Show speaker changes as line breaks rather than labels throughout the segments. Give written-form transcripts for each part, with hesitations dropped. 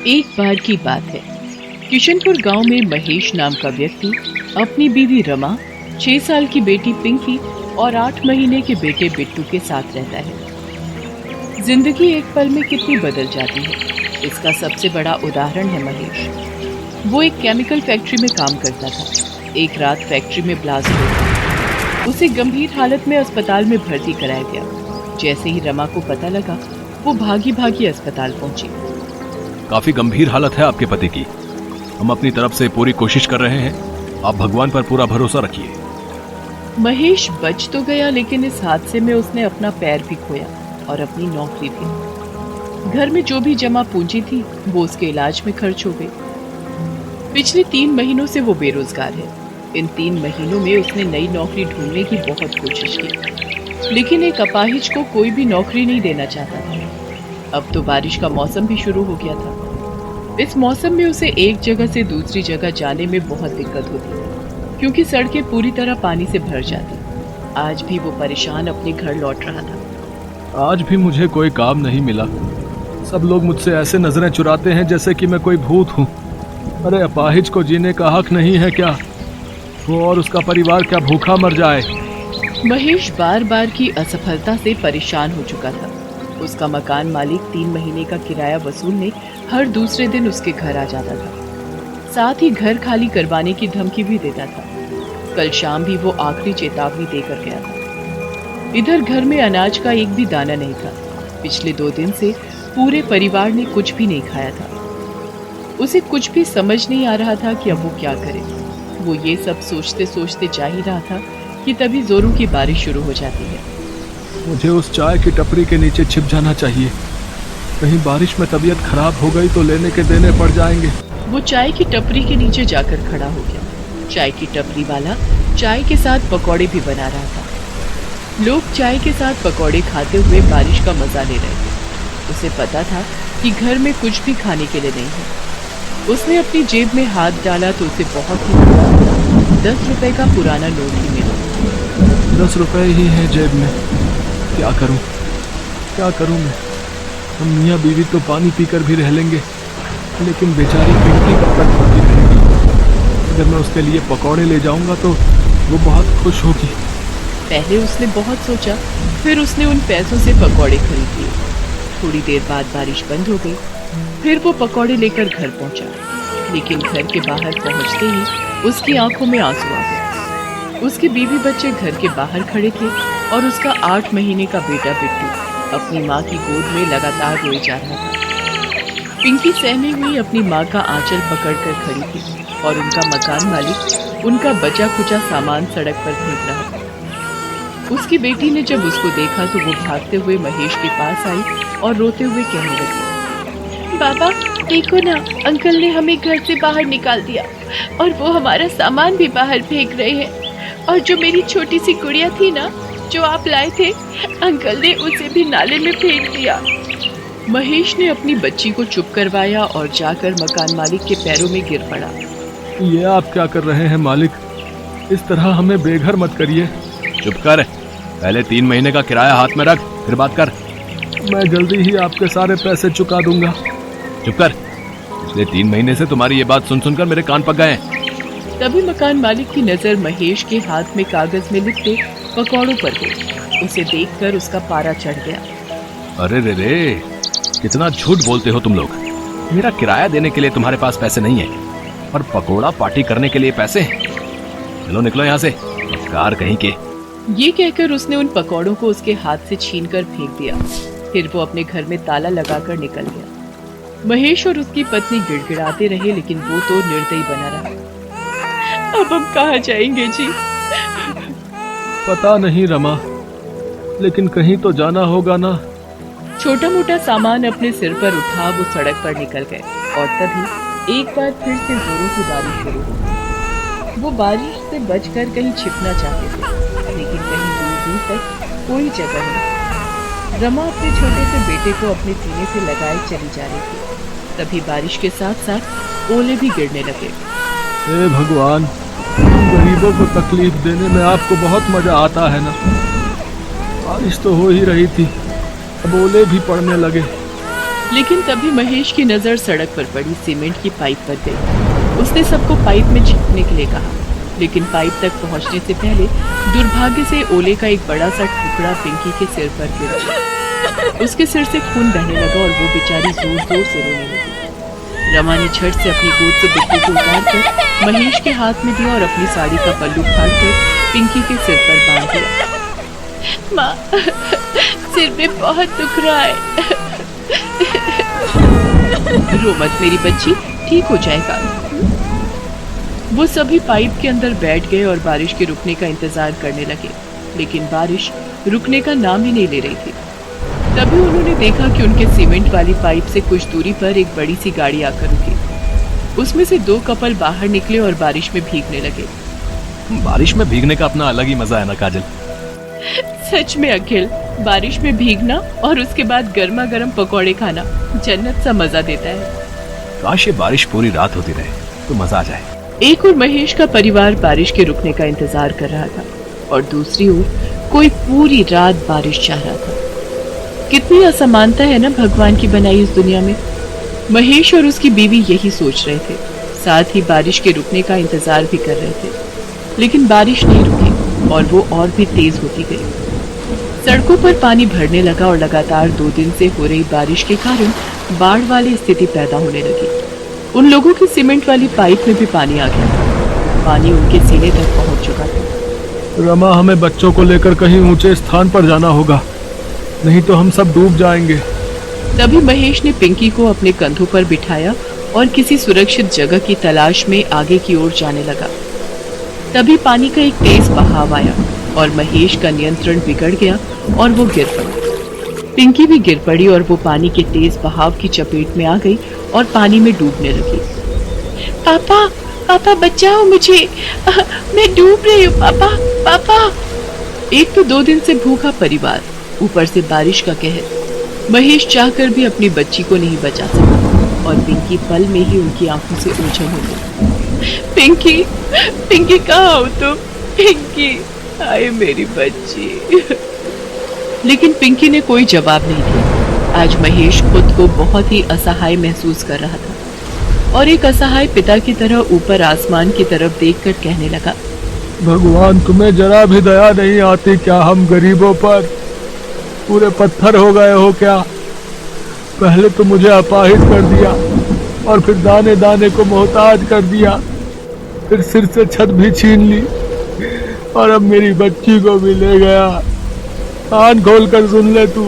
एक बार की बात है। किशनपुर गांव में महेश नाम का व्यक्ति अपनी बीवी रमा, 6 साल की बेटी पिंकी और 8 महीने के बेटे बिट्टू के साथ रहता है। जिंदगी एक पल में कितनी बदल जाती है, इसका सबसे बड़ा उदाहरण है महेश। वो एक केमिकल फैक्ट्री में काम करता था। एक रात फैक्ट्री में ब्लास्ट हो गया। उसे गंभीर हालत में अस्पताल में भर्ती कराया गया। जैसे ही रमा को पता लगा, वो भागी भागी अस्पताल पहुंची।
काफी गंभीर हालत है आपके पति की। हम अपनी तरफ से पूरी कोशिश कर रहे हैं, आप भगवान पर पूरा भरोसा रखिए।
महेश बच तो गया, लेकिन इस हादसे में उसने अपना पैर भी खोया और अपनी नौकरी भी। घर में जो भी जमा पूंजी थी वो उसके इलाज में खर्च हो गई। पिछले 3 महीनों से वो बेरोजगार है। इन 3 महीनों में उसने नई नौकरी ढूंढने की बहुत कोशिश की, लेकिन एक अपाहिज को कोई भी नौकरी नहीं देना चाहता था। अब तो बारिश का मौसम भी शुरू हो गया था। इस मौसम में उसे एक जगह से दूसरी जगह जाने में बहुत दिक्कत होती, क्योंकि सड़कें पूरी तरह पानी से भर जाती। आज भी वो परेशान अपने घर लौट रहा था।
आज भी मुझे कोई काम नहीं मिला। सब लोग मुझसे ऐसे नजरें चुराते हैं जैसे कि मैं कोई भूत हूँ। अरे अपाहिज को जीने का हक नहीं है क्या? वो और उसका परिवार क्या भूखा मर जाए?
महेश बार बार की असफलता से परेशान हो चुका था। उसका मकान मालिक 3 महीने का किराया वसूलने हर दूसरे दिन उसके घर आ जाता था। साथ ही घर खाली करवाने की धमकी भी देता था। कल शाम भी वो आखिरी चेतावनी देकर गया था। इधर घर में अनाज का एक भी दाना नहीं था। पिछले 2 दिन से पूरे परिवार ने कुछ भी नहीं खाया था। उसे कुछ भी समझ नहीं आ रहा था कि अब वो क्या करे। वो ये सब सोचते सोचते जा ही रहा था कि तभी जोरों की बारिश शुरू हो जाती है।
मुझे उस चाय की टपरी के नीचे छिप जाना चाहिए। कहीं बारिश में तबीयत खराब हो गई तो लेने के देने पड़ जाएंगे।
वो चाय की टपरी के नीचे जाकर खड़ा हो गया। चाय की टपरी वाला चाय के साथ पकौड़े भी बना रहा था। लोग चाय के साथ पकौड़े खाते हुए बारिश का मजा ले रहे थे। उसे पता था कि घर में कुछ भी खाने के लिए नहीं है। उसने अपनी जेब में हाथ डाला तो उसे बहुत ही पुराना 10 रुपए का पुराना नोट ही मिला।
10 रुपए ही है जेब में। क्या करूं मैं? हम मियाँ बीवी तो पानी पीकर भी रह लेंगे, लेकिन बेचारी पिंकी कब तक भूखी रहेगी? अगर मैं उसके लिए पकौड़े ले जाऊंगा तो वो बहुत खुश होगी।
पहले उसने बहुत सोचा, फिर उसने उन पैसों से पकौड़े खरीद लिए। थोड़ी देर बाद बारिश बंद हो गई। फिर वो पकौड़े लेकर घर पहुंचा, लेकिन घर के बाहर पहुंचते ही उसकी आंखों में आंसू आ गए। उसके बीवी बच्चे घर के बाहर खड़े थे और उसका 8 महीने का बेटा बिट्टू अपनी माँ की गोद में लगातार रोए जा रहा था। पिंकी सहमी हुई अपनी माँ का आंचल पकड़कर खड़ी थी और उनका मकान मालिक उनका बचा खुचा सामान सड़क पर फेंक रहा था। उसकी बेटी ने जब उसको देखा तो वो भागते हुए महेश के पास आई और रोते हुए कहने लगी, बाबा देखो ना, अंकल ने हमें घर से बाहर निकाल दिया और वो हमारा सामान भी बाहर फेंक रहे हैं। और जो मेरी छोटी सी गुड़िया थी ना, जो आप लाए थे, अंकल ने उसे भी नाले में फेंक दिया। महेश ने अपनी बच्ची को चुप करवाया और जाकर मकान मालिक के पैरों में गिर पड़ा।
ये आप क्या कर रहे हैं मालिक? इस तरह हमें बेघर मत करिए। चुप कर, पहले 3 महीने का किराया हाथ में रख, फिर बात कर। मैं जल्दी ही आपके सारे पैसे चुका दूंगा। चुप कर, पिछले 3 महीने से तुम्हारी ये बात सुन सुनकर मेरे कान पक गए हैं।
तभी मकान मालिक की नजर महेश के हाथ में कागज में लिखते पकौड़ों पर गई। उसे देखकर उसका पारा चढ़ गया।
अरे रे, कितना झूठ बोलते हो तुम लोग। मेरा किराया देने के लिए तुम्हारे पास पैसे नहीं है और पकोड़ा पार्टी करने के लिए पैसे हैं। चलो निकलो यहाँ से, कार कहीं के।
ये कहकर उसने उन पकौड़ों को उसके हाथ से छीनकर फेंक दिया। फिर वो अपने घर में ताला लगाकर निकल गया। महेश और उसकी पत्नी गिड़गिड़ाते रहे, लेकिन वो तो निर्दयी बना रहा। अब हम कहाँ जाएंगे जी?
पता नहीं रमा, लेकिन कहीं तो जाना होगा ना।
छोटा मोटा सामान अपने सिर पर उठा वो सड़क पर निकल गए और तभी एक बार फिर से जोरों की बारिश शुरू हो गई। वो बारिश से बचकर कहीं छिपना चाहते थे, लेकिन कहीं दूर दूर तक कोई जगह नहीं। रमा अपने छोटे से बेटे को अपने सीने से लगाए चली जा रही थी। तभी बारिश के साथ साथ ओले भी गिरने लगे।
हे भगवान, गरीबों को तकलीफ देने में आपको बहुत मजा आता है ना। बारिश तो हो ही रही थी, अब ओले भी पड़ने लगे।
लेकिन तभी महेश की नजर सड़क पर पड़ी सीमेंट की पाइप पर गई। उसने सबको पाइप में छिपने के लिए कहा, लेकिन पाइप तक पहुंचने से पहले दुर्भाग्य से ओले का एक बड़ा सा टुकड़ा पिंकी के सिर पर गिर गया। उसके सिर से खून बहने लगा और वो बेचारी जोर जोर से रोने लगी। रमा ने झट से अपनी गोद से बिट्टू को उतारकर महेश के हाथ में दिया और अपनी साड़ी का पल्लू फाड़कर पिंकी के सिर पर बांध दिया।
माँ, सिर में बहुत दुख रहा है।
रो मत मेरी बच्ची, ठीक हो जाएगा। वो सभी पाइप के अंदर बैठ गए और बारिश के रुकने का इंतजार करने लगे, लेकिन बारिश रुकने का नाम ही नहीं ले रही थी। तभी उन्होंने देखा कि उनके सीमेंट वाली पाइप से कुछ दूरी पर एक बड़ी सी गाड़ी आकर रुकी। उसमें से 2 कपल बाहर निकले और बारिश में भीगने लगे।
बारिश में भीगने का अपना अलग ही मजा है ना काजल।
सच में अखिल, बारिश में भीगना और उसके बाद गर्मा गर्म पकौड़े खाना जन्नत सा मजा देता है।
काश ये बारिश पूरी रात होती रहे तो मजा आ जाए।
एक और महेश का परिवार बारिश के रुकने का इंतजार कर रहा था और दूसरी ओर कोई पूरी रात बारिश चाह रहा था। कितनी असमानता है ना भगवान की बनाई इस दुनिया में। महेश और उसकी बीवी यही सोच रहे थे, साथ ही बारिश के रुकने का इंतजार भी कर रहे थे, लेकिन बारिश नहीं रुकी और वो और भी तेज होती गई। सड़कों पर पानी भरने लगा और लगातार 2 दिन से हो रही बारिश के कारण बाढ़ वाली स्थिति पैदा होने लगी। उन लोगों की सीमेंट वाली पाइप में भी पानी आ गया था। पानी उनके सीने तक पहुंच चुका था।
रमा, हमें बच्चों को लेकर कहीं ऊंचे स्थान पर जाना होगा, नहीं तो हम सब डूब जाएंगे।
तभी महेश ने पिंकी को अपने कंधों पर बिठाया और किसी सुरक्षित जगह की तलाश में आगे की ओर जाने लगा। तभी पानी का एक तेज बहाव आया और महेश का नियंत्रण बिगड़ गया और वो गिर पड़ा। पिंकी भी गिर पड़ी और वो पानी के तेज बहाव की चपेट में आ गई और पानी में डूबने लगी।
पापा, पापा बचाओ मुझे, मैं डूब रही हूँ पापा, पापा।
एक तो 2 दिन से भूखा परिवार, ऊपर से बारिश का कहर। महेश चाहकर भी अपनी बच्ची को नहीं बचा सका और पिंकी पल में ही उनकी आंखों से ओझल हो गई।
पिंकी, पिंकी कहाँ हो तुम? पिंकी,
आए मेरी बच्ची। लेकिन पिंकी ने कोई जवाब नहीं दिया। आज महेश खुद को बहुत ही असहाय महसूस कर रहा था और एक असहाय पिता की तरह ऊपर आसमान की तरफ देखकर कहने लगा,
भगवान, तुम्हें जरा भी दया नहीं आती क्या हम गरीबों पर? पूरे पत्थर हो गए हो क्या? पहले तो मुझे अपाहिज कर दिया और फिर दाने दाने को मोहताज कर दिया, फिर सिर से छत भी छीन ली और अब मेरी बच्ची को भी ले गया। कान खोल कर सुन ले, तू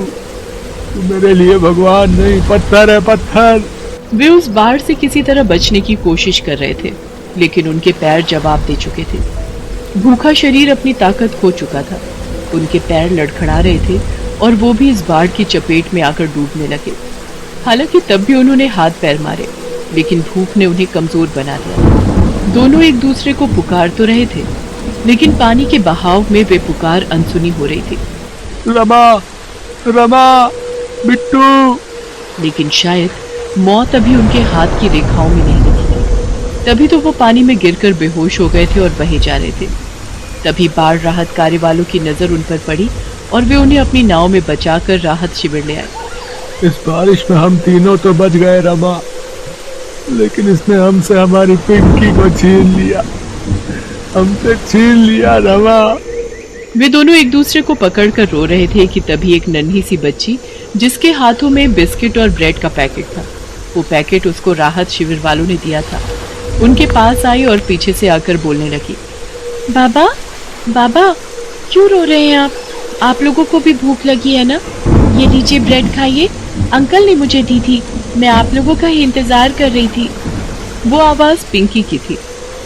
मेरे लिए भगवान नहीं, पत्थर है, पत्थर।
वे उस बाढ़ से किसी तरह बचने की कोशिश कर रहे थे, लेकिन उनके पैर जवाब दे चुके थे। भूखा शरीर अपनी ताकत खो चुका था। उनके पैर लड़खड़ा रहे थे और वो भी इस बाढ़ की चपेट में आकर डूबने लगे। हालांकि तब भी उन्होंने हाथ पैर मारे, लेकिन भूख ने उन्हें कमजोर बना दिया। दोनों एक दूसरे को पुकार तो रहे थे, लेकिन पानी के बहाव में वे पुकार अनसुनी हो रही थी।
रमा, रमा, बिट्टू।
लेकिन शायद मौत अभी उनके हाथ की रेखाओं में नहीं दिखी थी। तभी तो वो पानी में गिरकर बेहोश हो गए थे और बहे जा रहे थे। तभी बाढ़ राहत कार्य वालों की नजर उन पर पड़ी और वे उन्हें अपनी नाव में बचाकर राहत शिविर ले आए।
इस बारिश में हम तीनों तो बच गए रमा, लेकिन इसने हमसे हमारी पिंकी को छीन लिया, हमसे छीन लिया रमा।
वे दोनों एक दूसरे को पकड़कर रो रहे थे कि तभी एक नन्ही सी बच्ची, जिसके हाथों में बिस्किट और ब्रेड का पैकेट था, वो पैकेट उसको राहत शिविर वालों ने दिया था, उनके पास आई और पीछे से आकर बोलने लगी,
बाबा, बाबा, क्यों रो रहे हैं आप लोगों को भी भूख लगी है ना? ये लीजिए ब्रेड खाइए, अंकल ने मुझे दी थी, मैं आप लोगों का ही इंतजार कर रही थी।
वो आवाज पिंकी की थी।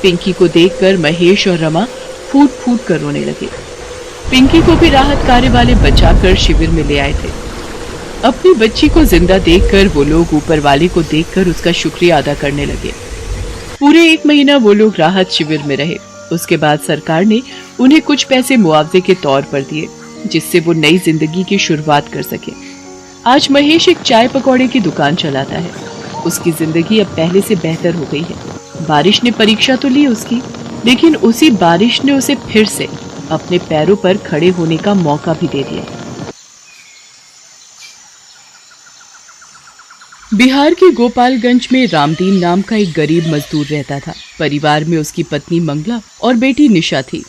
पिंकी को देखकर महेश और रमा फूट फूट कर रोने लगे। पिंकी को भी राहत कार्य वाले बचाकर शिविर में ले आए थे। अपनी बच्ची को जिंदा देखकर वो लोग ऊपर वाले को देखकर उसका शुक्रिया अदा करने लगे। पूरे 1 महीना वो लोग राहत शिविर में रहे। उसके बाद सरकार ने उन्हें कुछ पैसे मुआवजे के तौर पर दिए, जिससे वो नई जिंदगी की शुरुआत कर सके। आज महेश एक चाय पकौड़े की दुकान चलाता है। उसकी जिंदगी अब पहले से बेहतर हो गई है। बारिश ने परीक्षा तो ली उसकी, लेकिन उसी बारिश ने उसे फिर से अपने पैरों पर खड़े होने का मौका भी दे दिया। बिहार के गोपालगंज में रामदीन नाम का एक गरीब मजदूर रहता था। परिवार में उसकी पत्नी मंगला और बेटी निशा थी।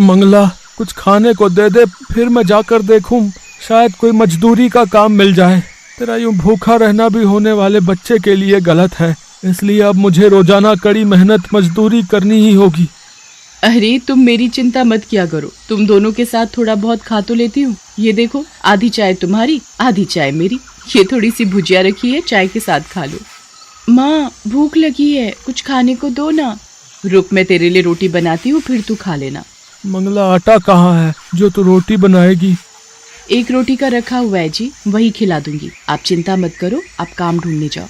मंगला, कुछ खाने को दे दे, फिर मैं जाकर देखूं, शायद कोई मजदूरी का काम मिल जाए। तेरा यूं भूखा रहना भी होने वाले बच्चे के लिए गलत है, इसलिए अब मुझे रोजाना कड़ी मेहनत मजदूरी करनी ही होगी।
अरे तुम मेरी चिंता मत किया करो, तुम दोनों के साथ थोड़ा बहुत खा तो लेती हूँ। ये देखो, आधी चाय तुम्हारी, आधी चाय मेरी। ये थोड़ी सी भुजिया रखी है, चाय के साथ खा लो। माँ, भूख लगी है, कुछ खाने को दो ना। रुक, मैं तेरे लिए रोटी बनाती हूँ, फिर तू खा लेना।
मंगला, आटा कहाँ है जो तू रोटी बनाएगी?
एक रोटी का रखा हुआ है जी, वही खिला दूंगी। आप चिंता मत करो, आप काम ढूंढने जाओ।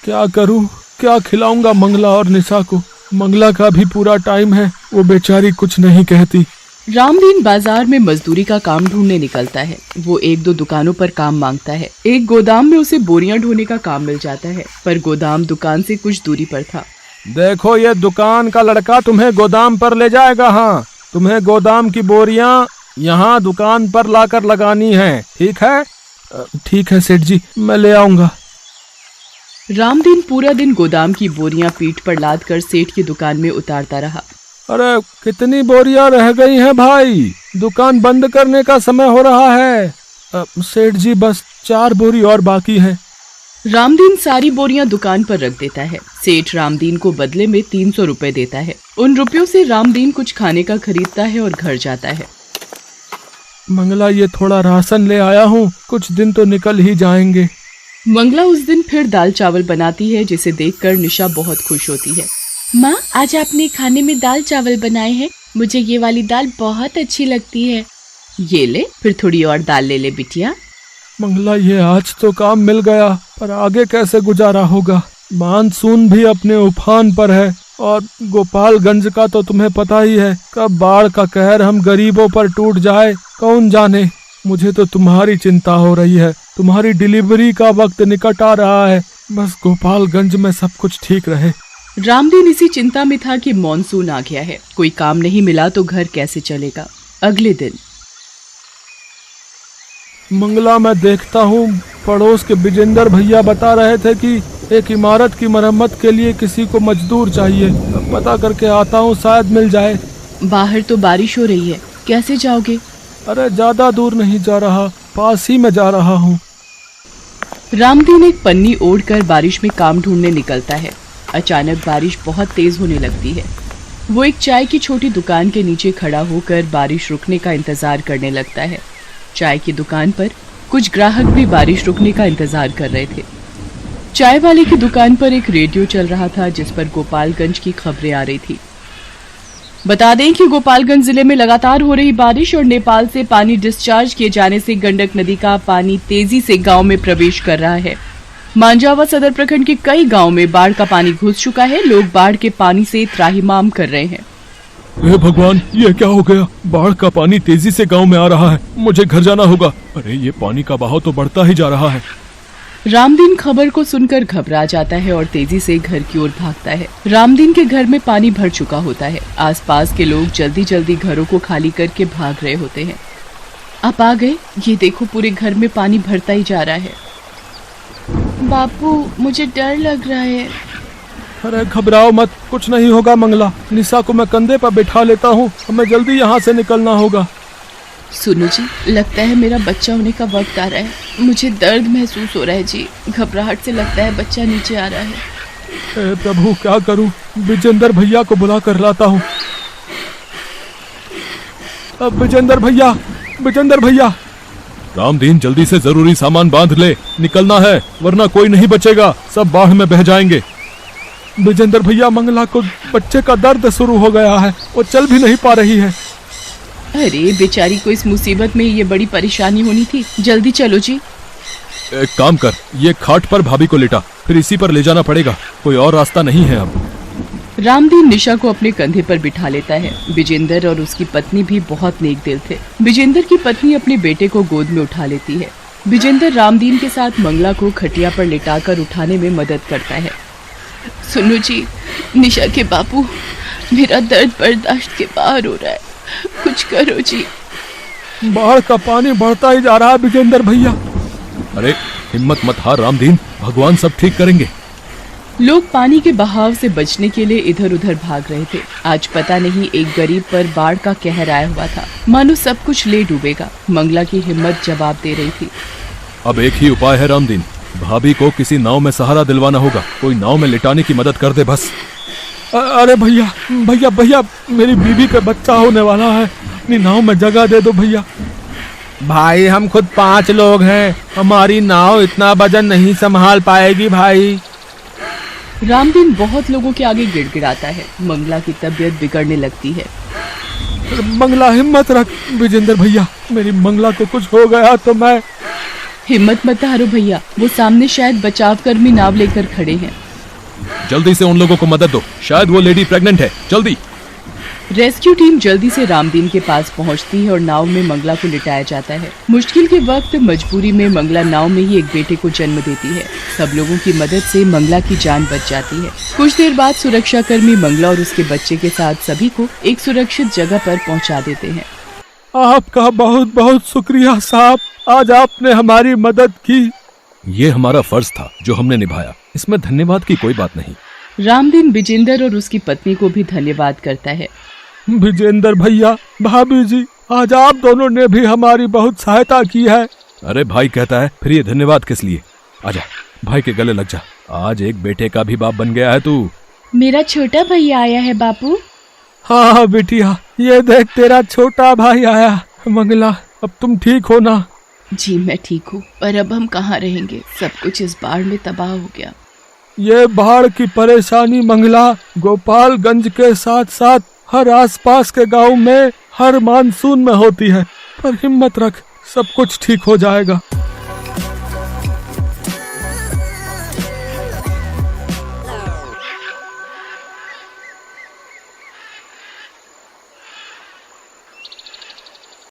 क्या करूँ, क्या खिलाऊंगा मंगला और निशा को? मंगला का भी पूरा टाइम है, वो बेचारी कुछ नहीं कहती।
रामदीन बाजार में मजदूरी का काम ढूंढने निकलता है। वो एक दो दुकानों पर काम मांगता है। एक गोदाम में उसे बोरियां ढोने का काम मिल जाता है, पर गोदाम दुकान से कुछ दूरी पर था।
देखो, ये दुकान का लड़का तुम्हें गोदाम पर ले जाएगा। हाँ, तुम्हें गोदाम की बोरियां यहाँ दुकान पर लाकर लगानी है, ठीक है? ठीक है सेठ जी, मैं ले आऊंगा।
रामदीन पूरा दिन गोदाम की बोरियां पीठ पर लाद कर सेठ की दुकान में उतारता रहा।
अरे कितनी बोरियां रह गई हैं भाई, दुकान बंद करने का समय हो रहा है। सेठ जी, बस 4 बोरी और बाकी है।
रामदीन सारी बोरियां दुकान पर रख देता है। सेठ रामदीन को बदले में 300 रुपए देता है। उन रुपयों से रामदीन कुछ खाने का खरीदता है और घर जाता है।
मंगला, ये थोड़ा राशन ले आया हूँ, कुछ दिन तो निकल ही जाएंगे।
मंगला उस दिन फिर दाल चावल बनाती है, जिसे देखकर निशा बहुत खुश होती है।
माँ, आज आपने खाने में दाल चावल बनाए हैं, मुझे ये वाली दाल बहुत अच्छी लगती है।
ये ले, फिर थोड़ी और दाल ले ले बिटिया।
मंगला, ये आज तो काम मिल गया, पर आगे कैसे गुजारा होगा? मानसून भी अपने उफान पर है और गोपालगंज का तो तुम्हें पता ही है, कब बाढ़ का कहर हम गरीबों पर टूट जाए कौन जाने। मुझे तो तुम्हारी चिंता हो रही है, तुम्हारी डिलीवरी का वक्त निकट आ रहा है, बस गोपालगंज में सब कुछ ठीक रहे।
रामदीन इसी चिंता में था कि मॉनसून आ गया है, कोई काम नहीं मिला तो घर कैसे चलेगा। अगले दिन
मंगला, मैं देखता हूँ पड़ोस के विजेंद्र भैया बता रहे थे कि एक इमारत की मरम्मत के लिए किसी को मजदूर चाहिए। पता करके आता हूँ, शायद मिल जाए।
बाहर तो बारिश हो रही है, कैसे जाओगे?
अरे ज्यादा दूर नहीं जा रहा, पास ही में जा रहा हूँ।
रामदीन एक पन्नी ओढ़कर बारिश में काम ढूंढने निकलता है। अचानक बारिश बहुत तेज होने लगती है। वो एक चाय की छोटी दुकान के नीचे खड़ा होकर बारिश रुकने का इंतजार करने लगता है। चाय की दुकान पर कुछ ग्राहक भी बारिश रुकने का इंतजार कर रहे थे। चाय वाले की दुकान पर एक रेडियो चल रहा था, जिस पर गोपालगंज की खबरें आ रही थी। बता दें कि गोपालगंज जिले में लगातार हो रही बारिश और नेपाल से पानी डिस्चार्ज किए जाने से गंडक नदी का पानी तेजी से गांव में प्रवेश कर रहा है। मांझावा सदर प्रखंड के कई गांव में बाढ़ का पानी घुस चुका है। लोग बाढ़ के पानी से त्राहिमाम कर रहे हैं।
हे भगवान, ये क्या हो गया? बाढ़ का पानी तेजी से गांव में आ रहा है, मुझे घर जाना होगा। अरे ये पानी का बहाव तो बढ़ता ही जा रहा है।
रामदीन खबर को सुनकर घबरा जाता है और तेजी से घर की ओर भागता है। रामदीन के घर में पानी भर चुका होता है। आसपास के लोग जल्दी जल्दी घरों को खाली करके भाग रहे होते हैं। आप आ गए, ये देखो पूरे घर में पानी भरता ही जा रहा है।
बापू, मुझे डर लग रहा है।
अरे घबराओ मत, कुछ नहीं होगा मंगला। निशा को मैं कंधे पर बिठा लेता हूँ, हमें जल्दी यहाँ से निकलना होगा।
सुनो जी, लगता है मेरा बच्चा होने का वक्त आ रहा है। मुझे दर्द महसूस हो रहा है जी, घबराहट से लगता है बच्चा नीचे आ रहा है।
हे प्रभु, क्या करूँ? विजेंद्र भैया को बुला कर लाता हूँ। अब विजेंद्र भैया। रामदीन, जल्दी से जरूरी सामान बांध ले, निकलना है वरना कोई नहीं बचेगा, सब बाढ़ में बह जाएंगे। विजेंद्र भैया, मंगला को बच्चे का दर्द शुरू हो गया है, वो चल भी नहीं पा रही है।
अरे बेचारी को इस मुसीबत में ये बड़ी परेशानी होनी थी। जल्दी चलो जी।
एक काम कर, ये खाट पर भाभी को लेटा, फिर इसी पर ले जाना पड़ेगा, कोई और रास्ता नहीं है अब।
रामदीन निशा को अपने कंधे पर बिठा लेता है। विजेंद्र और उसकी पत्नी भी बहुत नेक दिल थे। विजेंद्र की पत्नी अपने बेटे को गोद में उठा लेती है। विजेंद्र रामदीन के साथ मंगला को खटिया पर लिटाकर उठाने में मदद करता है।
सुनो जी, निशा के बापू, मेरा दर्द बर्दाश्त के बाहर हो रहा है, कुछ करो जी।
बाढ़ का पानी बढ़ता ही जा रहा है विजेंद्र भैया। अरे हिम्मत मत हार रामदीन, भगवान सब ठीक करेंगे।
लोग पानी के बहाव से बचने के लिए इधर उधर भाग रहे थे। आज पता नहीं एक गरीब पर बाढ़ का कहर आया हुआ था, मानो सब कुछ ले डूबेगा। मंगला की हिम्मत जवाब दे रही थी।
अब एक ही उपाय है रामदीन, भाभी को किसी नाव में सहारा दिलवाना होगा। कोई नाव में लिटाने की मदद कर दे बस। अरे भैया भैया भैया, मेरी बीवी का बच्चा होने वाला है, अपनी नाव में जगह दे दो भैया।
भाई हम खुद 5 लोग हैं, हमारी नाव इतना वजन नहीं संभाल पाएगी भाई।
रामदीन बहुत लोगों के आगे गिड़गिड़ाता है। मंगला की तबीयत बिगड़ने लगती है।
मंगला हिम्मत रख, विजेंद्र भैया मेरी मंगला को कुछ हो गया तो मैं।
हिम्मत मत हारो भैया, वो सामने शायद बचाव कर्मी नाव लेकर खड़े हैं।
जल्दी से उन लोगों को मदद दो, शायद वो लेडी प्रेग्नेंट है, जल्दी।
रेस्क्यू टीम जल्दी से रामदीन के पास पहुंचती है और नाव में मंगला को लिटाया जाता है। मुश्किल के वक्त मजबूरी में मंगला नाव में ही एक बेटे को जन्म देती है। सब लोगों की मदद से मंगला की जान बच जाती है। कुछ देर बाद सुरक्षाकर्मी मंगला और उसके बच्चे के साथ सभी को एक सुरक्षित जगह पर पहुंचा देते हैं।
आपका बहुत बहुत शुक्रिया साहब, आज आपने हमारी मदद की। ये हमारा फर्ज था जो हमने निभाया, इसमें धन्यवाद की कोई बात नहीं।
रामदीन विजेंद्र और उसकी पत्नी को भी धन्यवाद करता है।
विजेंद्र भैया, भाभी जी, आज आप दोनों ने भी हमारी बहुत सहायता की है। अरे भाई कहता है, फिर ये धन्यवाद किस लिए? आजा भाई के गले लग जा, आज एक बेटे का भी बाप बन गया है तू।
मेरा छोटा भैया आया है बापू।
हाँ बेटिया, ये देख तेरा छोटा भाई आया। मंगला अब तुम ठीक हो ना?
जी मैं ठीक हूँ, पर अब हम कहाँ रहेंगे? सब कुछ इस बाढ़ में तबाह हो गया।
ये बाढ़ की परेशानी मंगला गोपालगंज के साथ साथ हर आसपास के गांव में हर मानसून में होती है, पर हिम्मत रख, सब कुछ ठीक हो जाएगा।